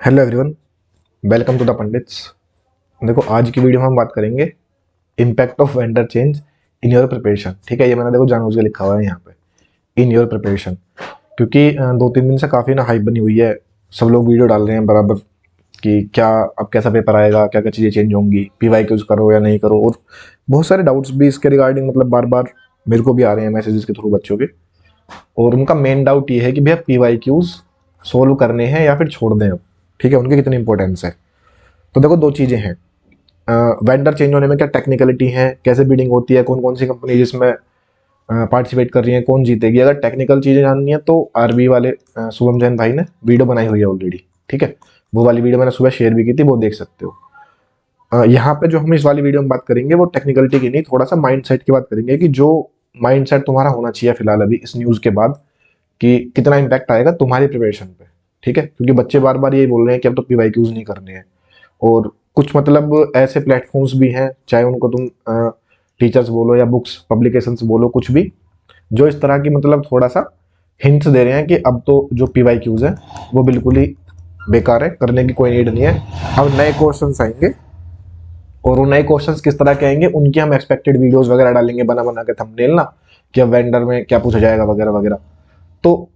Hello everyone, welcome to the Pandits. देखो, आज की वीडियो में हम बात करेंगे impact of vendor change in your preparation. ठीक है, ये मैंने देखो जानबूझ के लिखा हुआ है यहाँ पे, इन योर प्रिपरेशन, क्योंकि 2-3 दिन से काफ़ी ना हाइप बनी हुई है। सब लोग वीडियो डाल रहे हैं बराबर कि क्या अब कैसा पेपर आएगा, क्या क्या चीज़ें चेंज होंगी, पीवाई क्यूज करो या नहीं करो, और बहुत सारे डाउट्स भी इसके रिगार्डिंग मतलब बार बार मेरे को भी आ रहे हैं मैसेजेस के थ्रू बच्चों के। और उनका मेन डाउट ये है कि भैया पीवाई क्यूज सोल्व करने हैं या फिर छोड़ दें अब। ठीक है, उनकी कितनी इंपॉर्टेंस है। तो देखो, दो चीज़ें हैं। वेंडर चेंज होने में क्या टेक्निकलिटी है, कैसे बिडिंग होती है, कौन कौन सी कंपनी जिसमें पार्टिसिपेट कर रही है, कौन जीतेगी। अगर टेक्निकल चीज़ें जाननी है तो आरबी वाले शुभम जैन भाई ने वीडियो बनाई हुई है ऑलरेडी। ठीक है, वो वाली वीडियो मैंने सुबह शेयर भी की थी, वो देख सकते हो। यहाँ पे जो हम इस वाली वीडियो में बात करेंगे वो टेक्निकलिटी की नहीं, थोड़ा सा माइंड सेट की बात करेंगे कि जो माइंड सेट तुम्हारा होना चाहिए फिलहाल अभी इस न्यूज़ के बाद, कि कितना इम्पैक्ट आएगा तुम्हारी प्रिपरेशन पे। ठीक है, क्योंकि बच्चे बार बार यही बोल रहे हैं कि अब तो पीवाई क्यूज नहीं करने हैं। और कुछ मतलब ऐसे प्लेटफॉर्म्स भी हैं, चाहे उनको तुम टीचर्स बोलो या बुक्स पब्लिकेशंस बोलो, कुछ भी, जो इस तरह की मतलब थोड़ा सा हिंट्स दे रहे हैं कि अब तो जो पीवाई क्यूज है वो बिल्कुल ही बेकार है, करने की कोई नीड नहीं है। अब नए क्वेश्चंस आएंगे, और वो नए क्वेश्चंस किस तरह के आएंगे उनकी हम एक्सपेक्टेड वीडियोस वगैरह डालेंगे बना बना के थंबनेल ना, कि अब वेंडर में क्या पूछा जाएगा वगैरह वगैरह। तो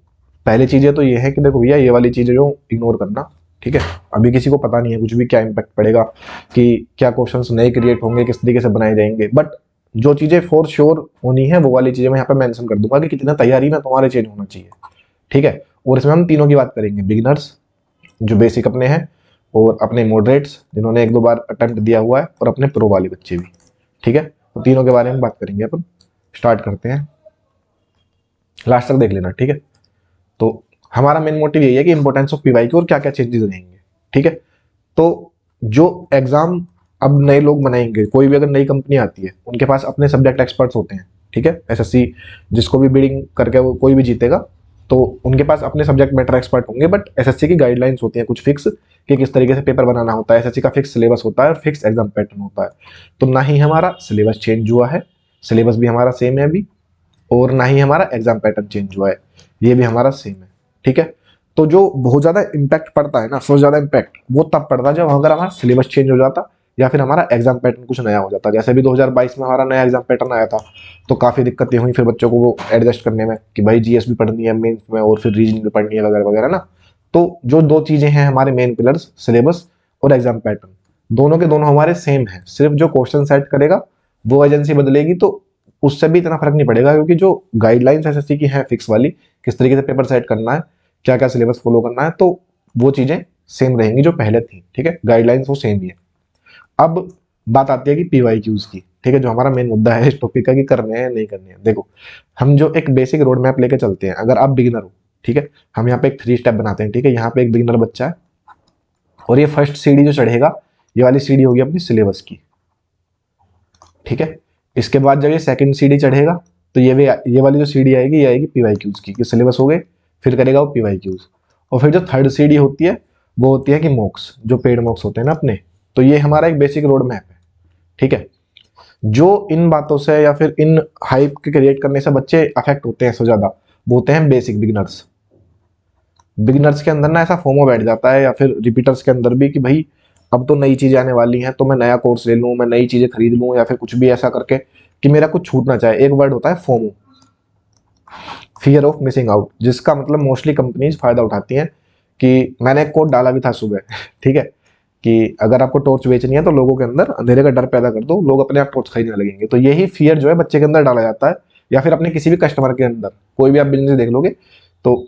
पहली चीजें तो ये है कि देखो भैया, ये वाली चीजें जो इग्नोर करना। ठीक है, अभी किसी को पता नहीं है कुछ भी क्या इम्पैक्ट पड़ेगा, कि क्या क्वेश्चंस नए क्रिएट होंगे, किस तरीके से बनाए जाएंगे। बट जो चीजें फॉर श्योर होनी है वो वाली चीजें मैं यहाँ पे मेंशन कर दूंगा कि कितना तैयारी में तुम्हारे चेंज होना चाहिए। ठीक है, और इसमें हम तीनों की बात करेंगे, बिगिनर्स जो बेसिक अपने हैं, और अपने मॉडरेट्स जिन्होंने एक दो बार अटेम्प्ट दिया हुआ है, और अपने प्रो वाले बच्चे भी। ठीक है, तो तीनों के बारे में बात करेंगे अपन। स्टार्ट करते हैं, लास्ट तक देख लेना। ठीक है, तो हमारा मेन मोटिव यही है कि इंपॉर्टेंस ऑफ पीवाई की और क्या क्या चेंजेस रहेंगे। ठीक है, तो जो एग्जाम अब नए लोग बनाएंगे, कोई भी अगर नई कंपनी आती है उनके पास अपने सब्जेक्ट एक्सपर्ट्स होते हैं। ठीक है, एसएससी जिसको भी बिडिंग करके वो कोई भी जीतेगा, तो उनके पास अपने सब्जेक्ट मैटर एक्सपर्ट होंगे। बट एसएससी की गाइडलाइंस होती है कुछ फिक्स, कि किस तरीके से पेपर बनाना होता है। एसएससी का फिक्स सिलेबस होता है और फिक्स एग्जाम पैटर्न होता है। तो ना ही हमारा सिलेबस चेंज हुआ है, सिलेबस भी हमारा सेम है अभी, और ना ही हमारा एग्जाम पैटर्न चेंज हुआ है, ये भी हमारा सेम है। ठीक है, तो जो बहुत ज्यादा इम्पैक्ट पड़ता है ना, सबसे ज्यादा इम्पैक्ट वो तब पड़ता है जब अगर हमारा सिलेबस चेंज हो जाता, या फिर हमारा एग्जाम पैटर्न कुछ नया हो जाता। जैसे भी 2022 में हमारा नया एग्जाम पैटर्न आया था, तो काफी दिक्कतें हुई फिर बच्चों को वो एडजस्ट करने में, कि भाई जीएस भी पढ़नी है मेंस में, और फिर रीजनिंग भी पढ़नी है वगैरह वगैरह ना। तो जो दो चीजें हैं हमारे मेन पिलर्स, सिलेबस और एग्जाम पैटर्न, दोनों के दोनों हमारे सेम है। सिर्फ जो क्वेश्चन सेट करेगा वो एजेंसी बदलेगी, तो उससे भी इतना फर्क नहीं पड़ेगा, क्योंकि जो गाइडलाइंस एसएससी की है फिक्स वाली, किस तरीके से पेपर सेट करना है, क्या क्या सिलेबस फॉलो करना है, तो वो चीजें सेम रहेंगी जो पहले थी। ठीक है, गाइडलाइंस वो सेम ही है। अब बात आती है कि पीवाई क्यूज की। ठीक है, जो हमारा मेन मुद्दा है इस टॉपिक का, कि करने हैं नहीं करने हैं। देखो, हम जो एक बेसिक रोड मैप लेके चलते हैं, अगर आप बिगिनर हो, ठीक है, हम यहाँ पे एक 3 स्टेप बनाते हैं। ठीक है, यहाँ पे एक बिगिनर बच्चा है, और ये फर्स्ट सीढ़ी जो चढ़ेगा, ये वाली सीढ़ी होगी अपनी सिलेबस की। ठीक है, इसके बाद जब ये सेकंड सीढ़ी चढ़ेगा, तो ये वाली जो सीढ़ी आएगी, ये आएगी पीवाई क्यूज की, कि सिलेबस हो गए, फिर करेगा वो पीवाई क्यूज। और फिर जो थर्ड सीढ़ी होती है वो होती है कि मॉक्स, जो पेड मॉक्स होते हैं ना अपने। तो ये हमारा एक बेसिक रोड मैप है। ठीक है, जो इन बातों से या फिर इन हाइप के क्रिएट करने से बच्चे अफेक्ट होते हैं सबसे ज्यादा, वो होते हैं बेसिक बिगिनर्स। बिगिनर्स के अंदर ना ऐसा फोमो बैठ जाता है, या फिर रिपीटर्स के अंदर भी, कि भाई अब तो नई चीजें आने वाली हैं, तो मैं नया कोर्स ले लूं, मैं नई चीजें खरीद लूं, या फिर कुछ भी ऐसा करके कि मेरा कुछ छूट ना चाहे। एक वर्ड होता है FOMO, fear of missing out, जिसका मतलब मोस्टली कंपनीज फायदा उठाती हैं। कि मैंने एक कोड डाला भी था सुबह ठीक है, कि अगर आपको टॉर्च बेचनी है तो लोगों के अंदर अंधेरे का डर पैदा कर दो, लोग अपने आप टॉर्च खरीदने लगेंगे। तो यही फियर जो है बच्चे के अंदर डाला जाता है, या फिर अपने किसी भी कस्टमर के अंदर। कोई भी आप बिजनेस देख लोगे, तो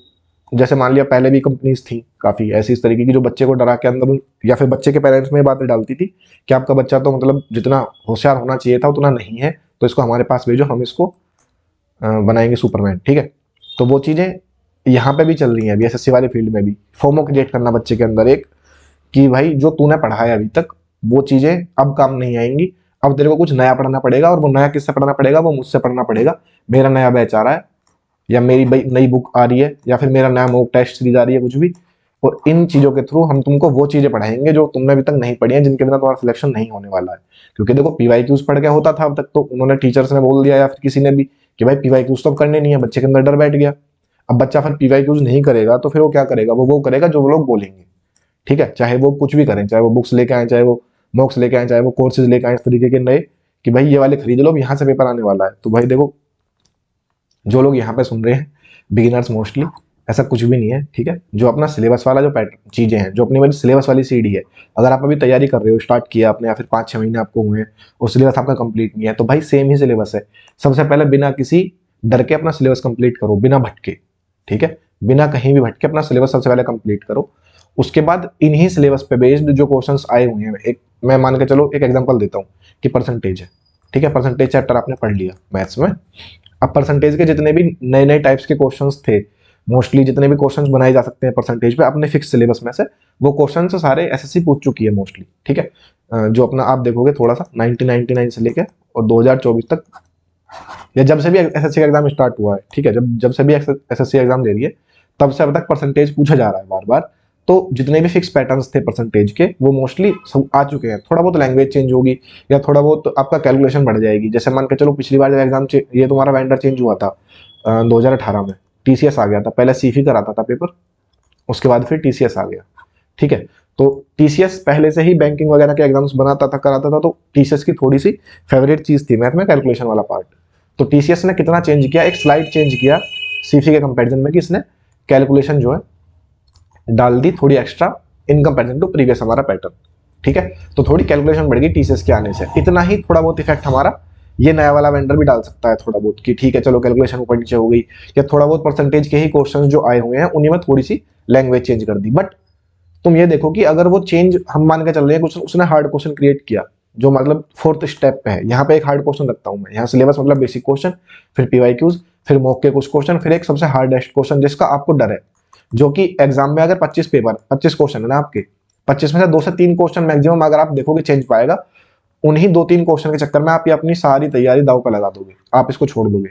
जैसे मान लिया पहले भी कंपनीज थी काफी ऐसी इस तरीके की, जो बच्चे को डरा के अंदर, या फिर बच्चे के पेरेंट्स में ये बातें डालती थी कि आपका बच्चा तो मतलब जितना होशियार होना चाहिए था उतना नहीं है, तो इसको हमारे पास भेजो, हम इसको बनाएंगे सुपरमैन। ठीक है, तो वो चीजें यहाँ पे भी चल रही हैं अभी एसएससी वाले फील्ड में भी। फोमो क्रिएट करना बच्चे के अंदर एक, कि भाई जो तूने पढ़ा है अभी तक, वो चीजें अब काम नहीं आएंगी, अब तेरे को कुछ नया पढ़ना पड़ेगा। और वो नया किससे पढ़ना पड़ेगा, वो मुझसे पढ़ना पड़ेगा। मेरा नया बैच आ रहा है, या मेरी नई बुक आ रही है, या फिर मेरा नया मॉक टेस्ट सीरीज आ रही है, कुछ भी। और इन चीजों के थ्रू हम तुमको वो चीजें पढ़ाएंगे जो तुमने अभी तक नहीं पढ़ी हैं, जिनके बिना तुम्हारा सिलेक्शन नहीं होने वाला है। क्योंकि देखो, पीवाई क्यूज पढ़ के होता था अब तक, तो उन्होंने टीचर्स ने बोल दिया या फिर किसी ने भी कि भाई पीवाई क्यूज तो अब करने नहीं है, बच्चे के अंदर डर बैठ गया। अब बच्चा फिर पीवाई क्यूज नहीं करेगा, तो फिर वो क्या करेगा, वो करेगा जो वो लोग बोलेंगे। ठीक है, चाहे वो कुछ भी करें, चाहे वो बुक्स लेके आए, चाहे वो मॉक्स लेके आए, चाहे वो कोर्सेज लेके आए इस तरीके के नए कि भाई ये वाले खरीद लो, यहाँ से पेपर आने वाला है। तो भाई देखो, जो लोग यहाँ पे सुन रहे हैं बिगिनर्स मोस्टली, ऐसा कुछ भी नहीं है, ठीक है। जो अपना सिलेबस वाला जो पैटर्न चीजें हैं, जो अपनी वाली सिलेबस वाली सीडी है, अगर आप अभी तैयारी कर रहे हो, स्टार्ट किया आपने, या फिर 5-6 महीने आपको हुए हैं और सिलेबस आपका कंप्लीट नहीं है, तो भाई सेम ही सिलेबस है। सबसे पहले बिना किसी डर के अपना सिलेबस कंप्लीट करो, बिना भटके, ठीक है, बिना कहीं भी भटके अपना सिलेबस सबसे पहले कंप्लीट करो। उसके बाद इन्हीं सिलेबस पे बेस्ड जो क्वेश्चंस आए हुए हैं, एक मैं मान के चलो एक एग्जांपल देता हूँ कि परसेंटेज है, ठीक है, परसेंटेज चैप्टर आपने पढ़ लिया मैथ्स में। अब परसेंटेज के जितने भी नए नए टाइप्स के क्वेश्चंस थे, मोस्टली जितने भी क्वेश्चंस बनाए जा सकते हैं परसेंटेज पे अपने फिक्स सिलेबस में से, वो क्वेश्चन सारे एसएससी पूछ चुकी है मोस्टली, ठीक है। जो अपना आप देखोगे थोड़ा सा 1999 से लेकर और 2024 तक, या जब से भी एसएससी का एग्जाम स्टार्ट हुआ है, ठीक है, जब जब से भी एसएससी एग्जाम दे रही है, तब से अब तक परसेंटेज पूछा जा रहा है बार बार। तो जितने भी फिक्स पैटर्न्स थे परसेंटेज के, वो मोस्टली सब आ चुके हैं। थोड़ा बहुत लैंग्वेज चेंज होगी या थोड़ा बहुत आपका कैलकुलेशन बढ़ जाएगी। जैसे मान के चलो पिछली बार जब एग्जाम ये तुम्हारा वेंडर चेंज हुआ था 2018 में, टीसीएस आ गया था, पहले सीफी कराता था पेपर, उसके बाद फिर टीसीएस आ गया, ठीक है। तो टीसीएस पहले से ही बैंकिंग वगैरह के एग्जाम्स बनाता था, कराता था, तो टीसीएस की थोड़ी सी फेवरेट चीज थी मैथ में कैलकुलेशन वाला पार्ट। तो टीसीएस ने कितना चेंज किया, एक स्लाइड चेंज किया सीफी के कंपैरिजन में, कि इसने कैलकुलेशन जो है डाल दी थोड़ी extra in comparison to previous हमारा पैटर्न, ठीक है। तो थोड़ी कैलकुलेशन बढ़ गई टीसीएस के आने से, इतना ही थोड़ा बहुत इफेक्ट हमारा ये नया वाला वेंडर भी डाल सकता है थोड़ा बहुत, कि ठीक है चलो कैलकुलेशन ऊपर नीचे हो गई, या थोड़ा बहुत परसेंटेज के ही क्वेश्चन जो आए हुए हैं उन्हीं में थोड़ी सी लैंग्वेज चेंज कर दी। बट तुम ये देखो कि अगर वो चेंज हम मान के चल रहे हैं, कुछ उसने हार्ड क्वेश्चन क्रिएट किया जो मतलब फोर्थ स्टेप पे है, यहाँ पे एक हार्ड क्वेश्चन रखता हूँ मैं, यहाँ सिलेबस मतलब बेसिक क्वेश्चन, फिर पीवाईक्यूज, फिर मॉक के कुछ क्वेश्चन, फिर एक सबसे हार्डेस्ट क्वेश्चन जिसका आपको डर है, जो कि एग्जाम में अगर 25 क्वेश्चन है ना आपके, 25 में से 2 से 3 क्वेश्चन मैक्सिमम अगर आप देखोगे चेंज पाएगा, उन्हीं 2-3 क्वेश्चन के चक्कर में आप ये अपनी सारी तैयारी दाव पर लगा दोगे, आप इसको छोड़ दोगे,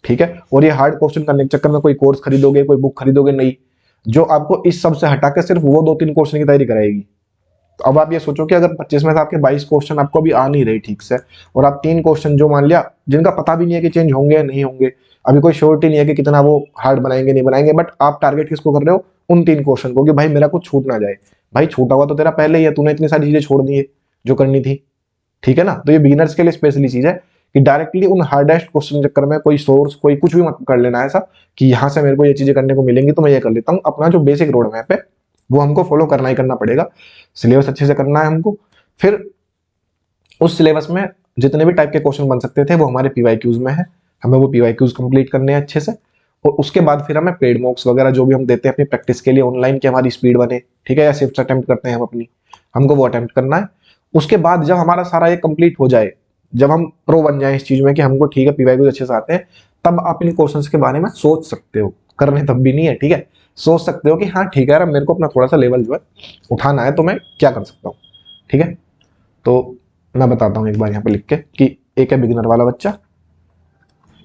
ठीक है। और ये हार्ड क्वेश्चन करने के चक्कर में कोई कोर्स खरीदोगे, कोई बुक खरीदोगे नहीं, जो आपको इस सब से हटा के सिर्फ वो 2-3 क्वेश्चन की तैयारी कराएगी। तो अब आप ये सोचो कि अगर 25 में से आपके 22 क्वेश्चन आपको भी आ नहीं रहे ठीक से, और आप 3 क्वेश्चन जो मान लिया जिनका पता भी नहीं है कि चेंज होंगे या नहीं होंगे, अभी कोई श्योरिटी नहीं है कि कितना वो हार्ड बनाएंगे नहीं बनाएंगे, बट आप टारगेट किसको कर रहे हो, उन 3 क्वेश्चन को, कि भाई मेरा कुछ छूट ना जाए। भाई छूटा हुआ तो तेरा पहले ही है, तूने इतनी सारी चीजें छोड़ दी है जो करनी थी, ठीक है ना। तो ये बिगिनर्स के लिए स्पेशली चीज है कि डायरेक्टली उन हार्डेस्ट क्वेश्चन चक्कर में कोई सोर्स कोई कुछ भी मत कर लेना ऐसा कि यहाँ से मेरे को ये चीजें करने को मिलेंगी तो मैं ये कर लेता हूँ। अपना जो बेसिक रोड मैप है वो हमको फॉलो करना ही करना पड़ेगा, सिलेबस अच्छे से करना है हमको। फिर उस सिलेबस में जितने भी टाइप के क्वेश्चन बन सकते थे वो हमारे पीवाईक्यूज में है, हमें वो पीवाईक्यूज कंप्लीट करने हैं अच्छे से। और उसके बाद फिर हमें पेड मॉक्स वगैरह जो भी हम देते हैं अपनी प्रैक्टिस के लिए ऑनलाइन, की हमारी स्पीड बने, ठीक है, या शिफ्ट अटेम्प्ट करते हैं हम अपनी, हमको वो अटेम्प्ट करना है। उसके बाद जब हमारा सारा ये कंप्लीट हो जाए, जब हम प्रो बन जाए इस चीज में कि हमको ठीक है पीवाईक्यूज अच्छे से आते हैं, तब आप इन क्वेश्चंस के बारे में सोच सकते हो, करने तब भी नहीं है, ठीक है। सोच सकते हो कि हाँ ठीक है यार मेरे को अपना थोड़ा सा लेवल जो है उठाना है, तो मैं क्या कर सकता हूँ, ठीक है। तो मैं बताता हूँ एक बार यहाँ पे लिख के कि एक है बिगिनर वाला बच्चा,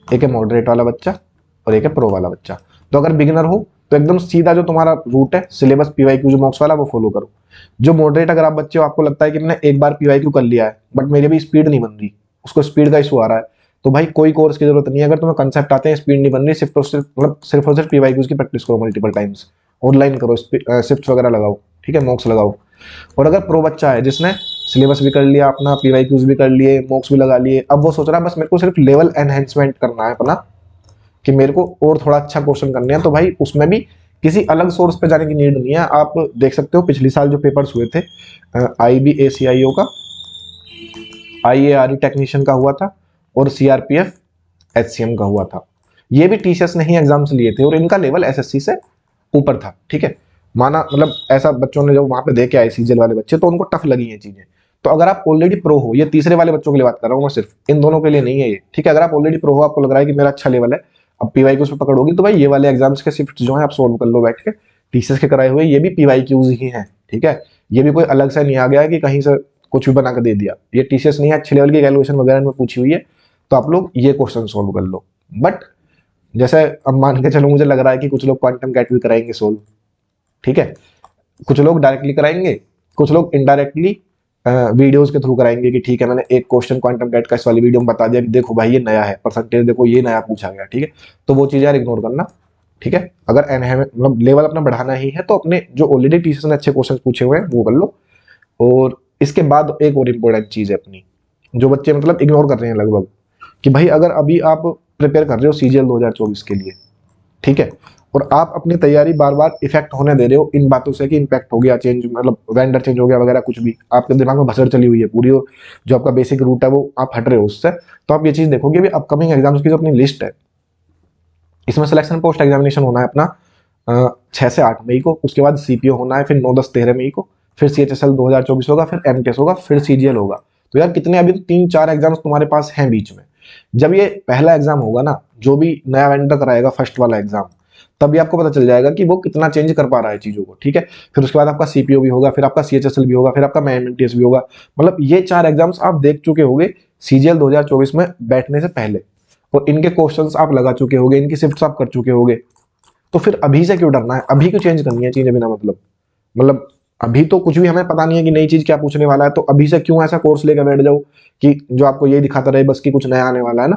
एक है मॉडरेट वाला बच्चा, और एक है प्रो वाला बच्चा। तो अगर बिगिनर हो तो एकदम सीधा जो तुम्हारा रूट है सिलेबस पीवाईक्यू जो मॉक्स वाला वो फॉलो करो। जो मॉडरेट अगर आप बच्चे हो, आपको लगता है कि मैंने एक बार पीवाईक्यू कर लिया है बट मेरी भी स्पीड नहीं बन रही, उसको स्पीड का इशू आ रहा है, तो भाई कोई कोर्स की जरूरत नहीं है। अगर तुम्हें कंसेप्ट आते हैं, स्पीड नहीं बन रही, सिर्फ और सिर्फ मतलब सिर्फ और सिर्फ पीवाईक्यूज की प्रैक्टिस करो मल्टीपल टाइम्स, ऑनलाइन करो, शिफ्ट वगैरह लगाओ, ठीक है, मॉक्स लगाओ। और अगर प्रो बच्चा है जिसने सिलेबस भी कर लिया अपना, पीवाईक्यूज भी कर लिए, मॉक्स भी लगा लिए, अब वो सोच रहा है बस मेरे को सिर्फ लेवल एनहेंसमेंट करना है अपना, कि मेरे को और थोड़ा अच्छा क्वेश्चन करने हैं, तो भाई उसमें भी किसी अलग सोर्स पे जाने की नीड नहीं है। आप देख सकते हो पिछले साल जो पेपर्स हुए थे IBACIO का, IARE टेक्नीशियन का हुआ था, और CRPF HCM का हुआ था, ये भी टीसीएस ने ही एग्जाम्स लिए थे और इनका लेवल एसएससी से ऊपर था, ठीक है। माना मतलब ऐसा बच्चों ने जब वहां पे देखे आए सीजल वाले बच्चे तो उनको टफ लगी ये चीजें। तो अगर आप ऑलरेडी प्रो हो, ये तीसरे वाले बच्चों के लिए बात कर रहा हूँ मैं, सिर्फ इन दोनों के लिए नहीं है ये, ठीक है। अगर आप ऑलरेडी प्रो हो, आपको लग रहा है कि मेरा अच्छा लेवल है, अब पीवाईक्यूज पे पकड़ोगी, तो भाई ये वाले एग्जाम्स के शिफ्ट जो है आप सोल्व कर लो बैठ के, टीसीएस के कराए हुए ये भी पीवाईक्यूज ही हैं, ठीक है। ये भी कोई अलग से नहीं आ गया है कि कहीं से कुछ भी बना के दे दिया, ये टीसीएस नहीं है, अच्छे लेवल की कैलकुलेशन वगैरह में पूछी हुई है, तो आप लोग ये क्वेश्चन सोल्व कर लो। बट जैसे अब मान के चलो मुझे लग रहा है कि कुछ लोग क्वांटम कैट भी कराएंगे सोल्व, ठीक है, कुछ लोग डायरेक्टली कराएंगे, कुछ लोग इनडायरेक्टली वीडियोस के थ्रू कराएंगे कि ठीक है मैंने एक क्वेश्चन क्वांटम कैट का इस वाली वीडियो में बता दिया कि देखो भाई ये नया है, परसेंटेज देखो ये नया पूछा गया, ठीक है। तो वो चीज यार इग्नोर करना, ठीक है, अगर मतलब लेवल अपना बढ़ाना ही है तो अपने जो ऑलरेडी टीचर्स ने अच्छे क्वेश्चन पूछे हुए हैं वो कर लो। और इसके बाद एक और इम्पोर्टेंट चीज है अपनी, जो बच्चे मतलब इग्नोर कर रहे हैं लगभग, कि भाई अगर अभी आप प्रिपेयर कर रहे हो सीजीएल 2024 के लिए, ठीक है, और आप अपनी तैयारी बार बार इफेक्ट होने दे रहे हो इन बातों से कि इम्पैक्ट हो गया, चेंज मतलब वेंडर चेंज हो गया वगैरह, कुछ भी आपके दिमाग में भसड़ चली हुई है पूरी, और जो आपका बेसिक रूट है वो आप हट रहे हो उससे, तो आप ये चीज देखोगे भी अपकमिंग एग्जाम्स की जो अपनी लिस्ट है, इसमें सिलेक्शन पोस्ट एग्जामिनेशन होना है अपना 6 से 8 मई को, उसके बाद सीपीओ होना है फिर 9, 10, 13 मई को, फिर सीएचएसएल 2024 होगा, फिर एमटीएस होगा, फिर सीजीएल होगा। तो यार कितने अभी तो 3-4 एग्जाम्स तुम्हारे पास हैं बीच में। जब ये पहला एग्जाम होगा ना, जो भी नया वेंडर कराएगा फर्स्ट वाला एग्जाम, तभी आपको पता चल जाएगा कि वो कितना चेंज कर पा रहा है चीजों को, ठीक है। फिर उसके बाद आपका सीपीओ भी होगा, फिर आपका सीएचएसएल भी होगा, फिर आपका एमटीएस भी होगा। मतलब ये 4 एग्जाम्स आप देख चुके होगे सीजीएल 2024 में बैठने से पहले, और इनके क्वेश्चंस आप लगा चुके होगे, इनकी शिफ्ट्स आप कर चुके होगे। तो फिर अभी से क्यों डरना है, अभी क्यों चेंज करनी है चीजें बिना मतलब अभी तो कुछ भी हमें पता नहीं है कि नई चीज क्या पूछने वाला है, तो अभी से क्यों ऐसा कोर्स लेकर बैठ जाओ कि जो आपको यही दिखाता रहे बस कि कुछ नया आने वाला है ना।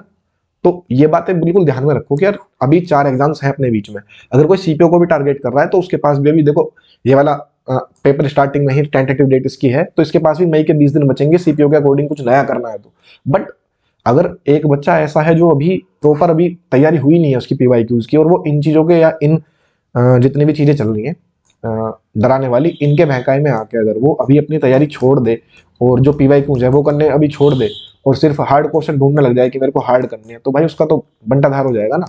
तो ये बातें बिल्कुल ध्यान में रखो कि यार अभी 4 एग्जाम्स हैं अपने बीच में। अगर कोई सीपीओ को भी टारगेट कर रहा है तो उसके पास भी अभी देखो ये वाला पेपर स्टार्टिंग में ही टेंटेटिव डेट इसकी है, तो इसके पास भी मई के 20 दिन बचेंगे सीपीओ के अकॉर्डिंग कुछ नया करना है तो। बट अगर एक बच्चा ऐसा है जो अभी प्रॉपर अभी तैयारी हुई नहीं है उसकी पीवाईक्यूज की, और वो इन चीजों के या इन जितनी भी चीजें चल रही हैं डराने वाली, इनके बहकाए में आके अगर वो अभी अपनी तैयारी छोड़ दे और जो पीवाईक्यूज है वो करने अभी छोड़ दे और सिर्फ हार्ड क्वेश्चन ढूंढने लग जाए कि मेरे को हार्ड करनी है, तो भाई उसका तो बंटाधार हो जाएगा ना,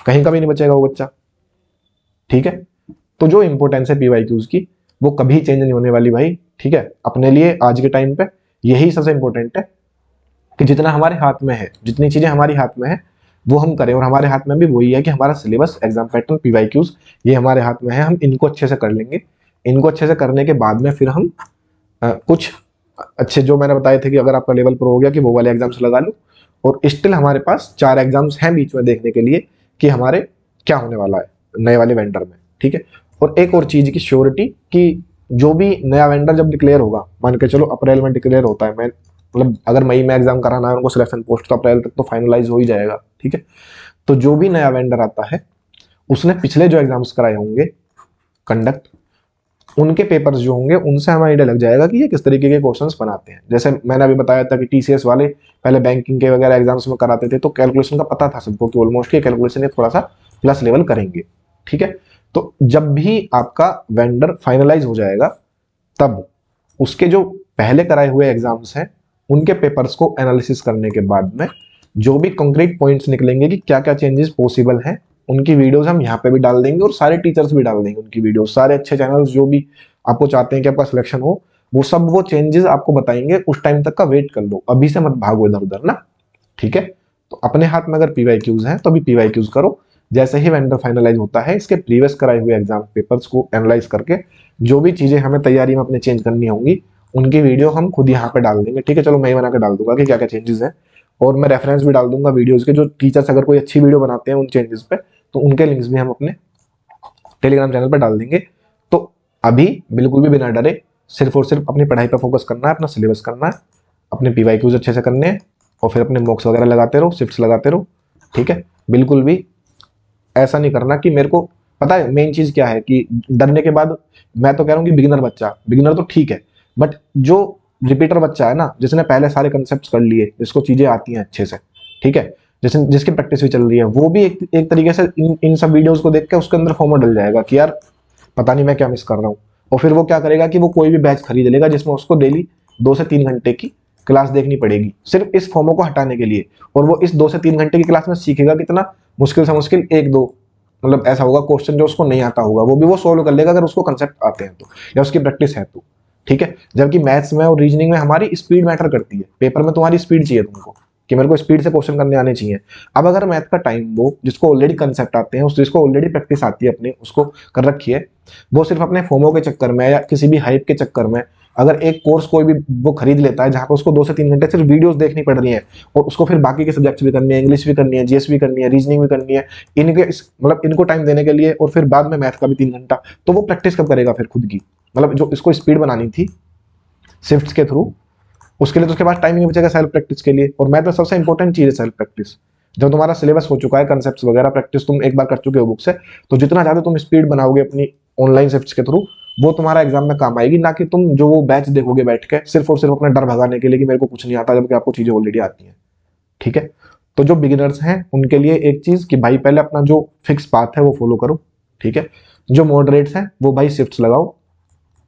कहीं का भी नहीं बचेगा वो बच्चा, ठीक है। तो जो इंपॉर्टेंस है पीवाईक्यूज की वो कभी चेंज नहीं होने वाली भाई, ठीक है। अपने लिए आज के टाइम पे यही सबसे इंपॉर्टेंट है कि जितना हमारे हाथ में है, जितनी चीजें हमारी हाथ में है वो हम करें, और हमारे हाथ में भी वही है कि हमारा सिलेबस, एग्जाम पैटर्न, पीवाईक्यूज ये हमारे हाथ में है, हम इनको अच्छे से कर लेंगे। इनको अच्छे से करने के बाद में फिर हम कुछ अच्छे जो मैंने बताए थे कि अगर आपका लेवल प्रो हो गया कि वो वाले एग्जाम्स लगा लो, और स्टिल हमारे पास 4 एग्जाम्स हैं बीच में देखने के लिए कि हमारे क्या होने वाला है नए वाले वेंडर में, ठीक है। और एक और चीज की श्योरिटी कि जो भी नया वेंडर जब डिक्लेयर होगा, मान के चलो अप्रैल में डिक्लेयर होता है, मैं मतलब अगर मई में एग्जाम कराना है उनको सिलेक्शन पोस्ट, तो अप्रैल तक तो फाइनलाइज हो ही जाएगा, ठीक है। तो जो भी नया वेंडर आता है उसने पिछले जो एग्जाम्स कराए होंगे कंडक्ट, उनके पेपर्स जो होंगे उनसे हमें आइडिया लग जाएगा कि ये किस तरीके के क्वेश्चंस बनाते हैं। जैसे मैंने अभी बताया था कि टीसीएस वाले पहले बैंकिंग के वगैरह एग्जाम्स में कराते थे, तो कैलकुलेशन का पता था सबको कि ऑलमोस्ट ये कैलकुलेशन ये थोड़ा सा प्लस लेवल करेंगे, ठीक है। तो जब भी आपका वेंडर फाइनलाइज हो जाएगा तब उसके जो पहले कराए हुए एग्जाम्स हैं उनके पेपर्स को एनालिसिस करने के बाद में जो भी कंक्रीट पॉइंट्स निकलेंगे कि क्या क्या चेंजेस पॉसिबल हैं, उनकी वीडियोस हम यहाँ पे भी डाल देंगे और सारे टीचर्स भी डाल देंगे उनकी वीडियोस, सारे अच्छे चैनल्स जो भी आपको चाहते हैं कि आपका सिलेक्शन हो वो सब वो चेंजेस आपको बताएंगे। उस टाइम तक का वेट कर लो, अभी से मत भागो इधर उधर ना, ठीक है। तो अपने हाथ में अगर पीवाईक्यूज हैं तो अभी पीवाईक्यूज करो, जैसे ही वेंडर फाइनलाइज होता है इसके प्रीवियस कराए हुए एग्जाम पेपर्स को एनालाइज करके जो भी चीजें हमें तैयारी में अपने चेंज करनी होंगी उनकी वीडियो हम खुद यहाँ पे डाल देंगे, ठीक है। चलो मैं ही बना के डाल दूंगा कि क्या क्या चेंजेस है, और मैं रेफरेंस भी डाल दूंगा वीडियोस के, जो टीचर्स अगर कोई अच्छी वीडियो बनाते हैं उन चेंजेस पे तो उनके लिंक्स भी हम अपने टेलीग्राम चैनल पर डाल देंगे। तो अभी बिल्कुल भी बिना डरे सिर्फ और सिर्फ अपनी पढ़ाई पर फोकस करना है, अपना सिलेबस करना है, अपने पीवाईक्यूज अच्छे से करने हैं, और फिर अपने मॉक्स वगैरह लगाते रहो, शिफ्ट्स लगाते रहो, ठीक है। बिल्कुल भी ऐसा नहीं करना कि मेरे को पता है मेन चीज क्या है कि डरने के बाद, मैं तो कह रहा हूँ कि बिगिनर तो ठीक है, बट जो रिपीटर बच्चा है ना, जिसने पहले सारे कंसेप्ट कर लिए, जिसको चीजें आती हैं अच्छे से, ठीक है, जिसकी प्रैक्टिस भी चल रही है, वो भी एक तरीके से इन सब वीडियोस को देख के उसके अंदर फॉर्मो डल जाएगा कि यार पता नहीं मैं क्या मिस कर रहा हूँ। और फिर वो क्या करेगा कि वो कोई भी बैच खरीद लेगा जिसमें उसको डेली 2 से 3 घंटे की क्लास देखनी पड़ेगी सिर्फ इस फॉर्मो को हटाने के लिए, और वो इस 2 से 3 घंटे की क्लास में सीखेगा कितना, मुश्किल से मुश्किल 1-2 मतलब ऐसा होगा क्वेश्चन जो उसको नहीं आता होगा वो भी वो सोल्व कर लेगा अगर उसको कंसेप्ट आते हैं तो, या उसकी प्रैक्टिस है तो, ठीक है। जबकि मैथ्स में और रीजनिंग में हमारी स्पीड मैटर करती है, पेपर में तुम्हारी स्पीड चाहिए तुमको कि मेरे को स्पीड से क्वेश्चन करने आने चाहिए। अब अगर मैथ का टाइम वो जिसको ऑलरेडी कंसेप्ट आते हैं, उस जिसको ऑलरेडी प्रैक्टिस आती है अपनी, उसको कर रखी है, वो सिर्फ अपने फोमो के चक्कर में या किसी भी हाइप के चक्कर में अगर एक कोर्स कोई भी वो खरीद लेता है जहां पर उसको 2 से 3 घंटे सिर्फ वीडियोस देखनी पड़ रही है, और उसको फिर बाकी के सब्जेक्ट्स भी करनी है, इंग्लिश भी करनी है, जीएस भी करनी है, रीजनिंग भी करनी है, इनके मतलब इनको टाइम देने के लिए, और फिर बाद में मैथ का भी 3 घंटा, तो वो प्रैक्टिस कब करेगा फिर खुद की, मतलब जो इसको स्पीड बनानी थी शिफ्ट्स के थ्रू, उसके लिए तो उसके पास टाइम नहीं बचेगा सेल्फ प्रैक्टिस के लिए। और मैथ में सबसे इंपॉर्टेंट चीज है सेल्फ प्रैक्टिस। जब तुम्हारा सिलेबस हो चुका है, कंसेप्ट्स वगैरह प्रैक्टिस तुम एक बार कर चुके हो बुक से, तो जितना ज्यादा तुम स्पीड बनाओगे अपनी ऑनलाइन शिफ्ट्स के थ्रू, वो तुम्हारा एग्जाम में काम आएगी। ना कि तुम जो वो बैच देखोगे बैठ के सिर्फ और सिर्फ अपना डर भगाने के लिए कि मेरे को कुछ नहीं आता, जबकि आपको चीजें ऑलरेडी आती हैं। ठीक है, तो जो बिगिनर्स हैं उनके लिए एक चीज कि भाई पहले अपना जो फिक्स पाथ है वो फॉलो करो। ठीक है, जो मॉडरेट्स हैं वो भाई शिफ्ट्स लगाओ,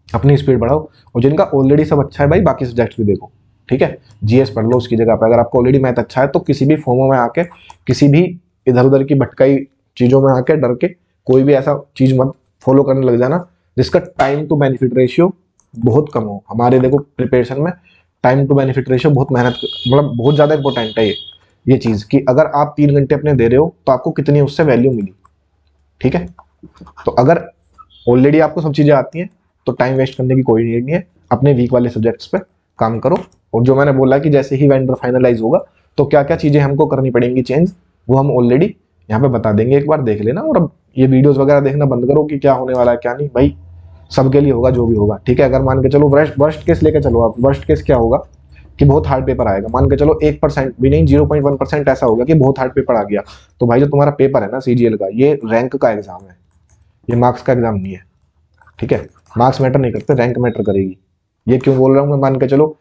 अपनी स्पीड बढ़ाओ, और जिनका ऑलरेडी सब अच्छा है भाई बाकी सब्जेक्ट्स भी देखो। ठीक है, जीएस पढ़ लो उसकी जगह पे। अगर आपको ऑलरेडी मैथ अच्छा है तो किसी भी फॉर्मों में आके, किसी भी इधर उधर की भटकाई चीजों में आके डर के कोई भी ऐसा चीज मत फॉलो करने लग जाना जिसका टाइम टू बेनिफिट रेशियो बहुत कम हो। हमारे देखो प्रिपरेशन में टाइम टू बेनिफिट रेशियो बहुत मेहनत, मतलब बहुत ज्यादा इंपॉर्टेंट है ये चीज कि अगर आप 3 घंटे अपने दे रहे हो तो आपको कितनी उससे वैल्यू मिली। ठीक है, तो अगर ऑलरेडी आपको सब चीजें आती हैं तो टाइम वेस्ट करने की कोई नीड नहीं है, अपने वीक वाले सब्जेक्ट्स पे काम करो। और जो मैंने बोला कि जैसे ही वेंडर फाइनलाइज होगा तो क्या क्या चीजें हमको करनी पड़ेंगी चेंज, वो हम ऑलरेडी यहाँ पे बता देंगे, एक बार देख लेना। और अब ये वीडियोस वगैरह देखना बंद करो कि क्या होने वाला है क्या नहीं, भाई सबके लिए होगा जो भी होगा। ठीक है, अगर मान के चलो वर्स्ट केस लेके चलो आप, वर्स्ट केस क्या होगा कि बहुत हार्ड पेपर आएगा, मान के चलो 1% भी नहीं 0.1% ऐसा होगा कि बहुत हार्ड पेपर आ गया, तो भाई जो तुम्हारा पेपर है ना सीजीएल का, ये रैंक का एग्जाम है, ये मार्क्स का एग्जाम नहीं है। ठीक है, मार्क्स मैटर नहीं करते, रैंक मैटर करेगी। ये क्यों बोल रहा हूँ मैं, मान के चलो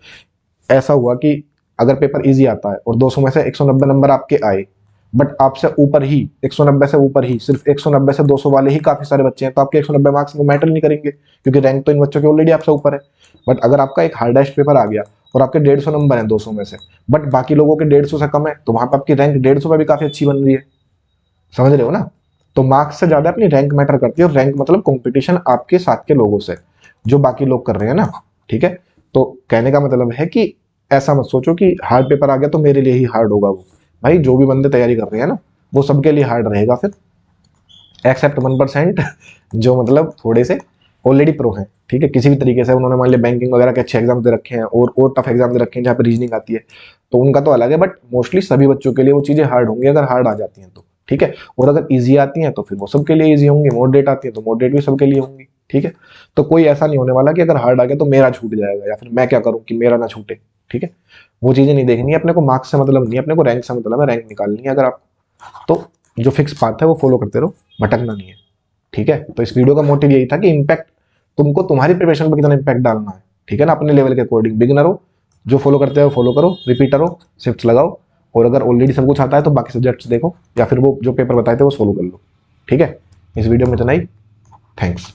ऐसा हुआ कि अगर पेपर इजी आता है और 200 में से 190 नंबर आपके आए, बट आपसे ऊपर ही 190 से ऊपर ही सिर्फ 190 से 200 वाले ही काफी सारे बच्चे हैं, तो आपके 190 मार्क्स वो मैटर नहीं करेंगे क्योंकि रैंक तो इन बच्चों के ऑलरेडी आपसे ऊपर है। बट अगर आपका एक हार्डेस्ट पेपर आ गया और आपके 150 नंबर है 200 में से, बट बाकी लोगों के 150 से कम है, तो वहां पर आपकी रैंक 150 पे भी काफी अच्छी बन रही है। समझ रहे हो ना? तो मार्क्स से ज्यादा अपनी रैंक मैटर करती है, और रैंक मतलब कंपटीशन आपके साथ के लोगों से जो बाकी लोग कर रहे हैं ना। ठीक है, तो कहने का मतलब है कि ऐसा मत सोचो कि हार्ड पेपर आ गया तो मेरे लिए ही हार्ड होगा वो। भाई जो भी बंदे तैयारी कर रहे हैं ना वो सबके लिए हार्ड रहेगा फिर, एक्सेप्ट 1% जो मतलब थोड़े से ऑलरेडी प्रो हैं। ठीक है, किसी भी तरीके से उन्होंने मान लिया बैंकिंग वगैरह के अच्छे एग्जाम दे रखे हैं और टफ एग्जाम दे रखे हैं जहाँ पे रीजनिंग आती है, तो उनका तो अलग है, बट मोस्टली सभी बच्चों के लिए वो चीजें हार्ड होंगी अगर हार्ड आ जाती हैं तो। ठीक है, और अगर ईजी आती हैं तो फिर वो सबके लिए ईजी होंगी, मॉडरेट आती है तो मॉडरेट भी सबके लिए होंगी। ठीक है, तो कोई ऐसा नहीं होने वाला कि अगर हार्ड आ गया तो मेरा छूट जाएगा या फिर मैं क्या करूं कि मेरा ना छूटे। ठीक है, वो चीजें नहीं देखनी है अपने को, मार्क्स से मतलब नहीं है अपने को, रैंक से मतलब है, रैंक निकालनी है अगर आप, तो जो फिक्स पाथ है वो फॉलो करते रहो, भटकना नहीं है। ठीक है, तो इस वीडियो का मोटिव यही था कि इम्पैक्ट तुमको तुम्हारी प्रिपरेशन पर कितना इम्पैक्ट डालना है। ठीक है ना, अपने लेवल के अकॉर्डिंग। बिगिनर हो, जो फॉलो करते हो फॉलो करो, रिपीटर हो शिफ्ट्स लगाओ, और अगर ऑलरेडी सब कुछ आता है तो बाकी सब्जेक्ट्स देखो या फिर वो जो पेपर बताए थे वो सोल्व कर लो। ठीक है, इस वीडियो में इतना ही। थैंक्स।